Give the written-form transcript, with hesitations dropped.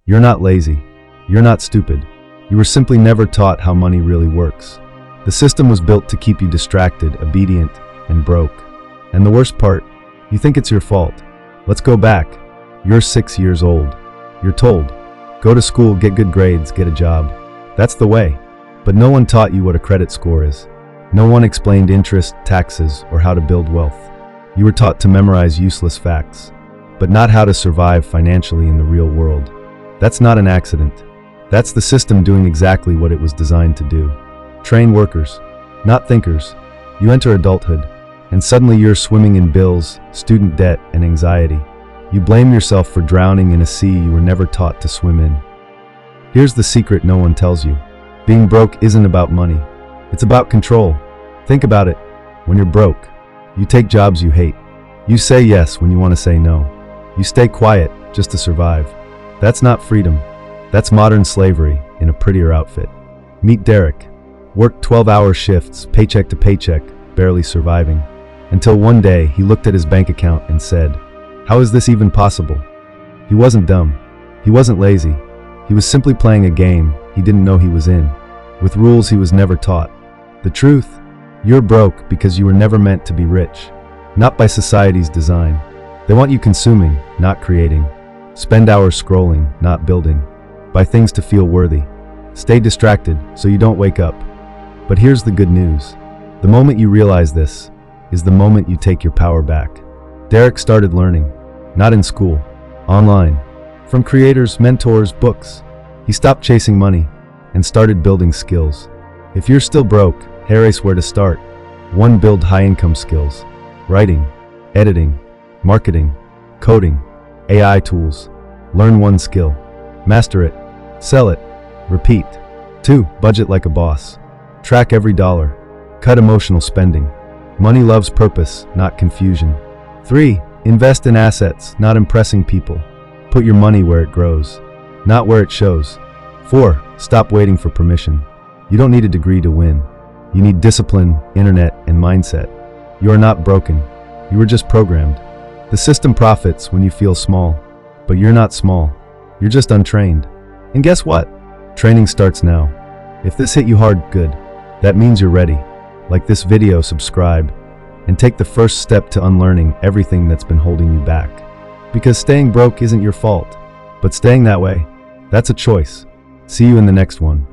You're not lazy. You're not stupid. You were simply never taught how money really works. The system was built to keep you distracted, obedient, and broke. And the worst part, you think it's your fault. Let's go back. You're 6 years old. You're told, go to school, get good grades, get a job. That's the way. But no one taught you what a credit score is. No one explained interest, taxes, or how to build wealth. You were taught to memorize useless facts, but not how to survive financially in the real world. That's not an accident. That's the system doing exactly what it was designed to do. Train workers, not thinkers. You enter adulthood, and suddenly you're swimming in bills, student debt, and anxiety. You blame yourself for drowning in a sea you were never taught to swim in. Here's the secret no one tells you. Being broke isn't about money. It's about control. Think about it. When you're broke, you take jobs you hate. You say yes when you want to say no. You stay quiet just to survive. That's not freedom. That's modern slavery in a prettier outfit. Meet Derek. Worked 12-hour shifts, paycheck to paycheck, barely surviving. Until one day, he looked at his bank account and said, "How is this even possible?" He wasn't dumb. He wasn't lazy. He was simply playing a game he didn't know he was in, with rules he was never taught. The truth? You're broke because you were never meant to be rich. Not by society's design. They want you consuming, not creating. Spend hours scrolling, not building. Buy things to feel worthy. Stay distracted so you don't wake up. But here's the good news. The moment you realize this is the moment you take your power back. Derek started learning, not in school, online, from creators, mentors, books. He stopped chasing money and started building skills. If you're still broke, here is where to start. 1. Build high-income skills. Writing, editing, marketing, coding, AI tools. Learn one skill. Master it. Sell it. Repeat. 2. Budget like a boss. Track every dollar. Cut emotional spending. Money loves purpose, not confusion. 3. Invest in assets, not impressing people. Put your money where it grows, not where it shows. 4. Stop waiting for permission. You don't need a degree to win. You need discipline, internet, and mindset. You are not broken. You were just programmed. The system profits when you feel small, but you're not small. You're just untrained. And guess what? Training starts now. If this hit you hard, good. That means you're ready. Like this video, subscribe, and take the first step to unlearning everything that's been holding you back. Because staying broke isn't your fault, but staying that way, that's a choice. See you in the next one.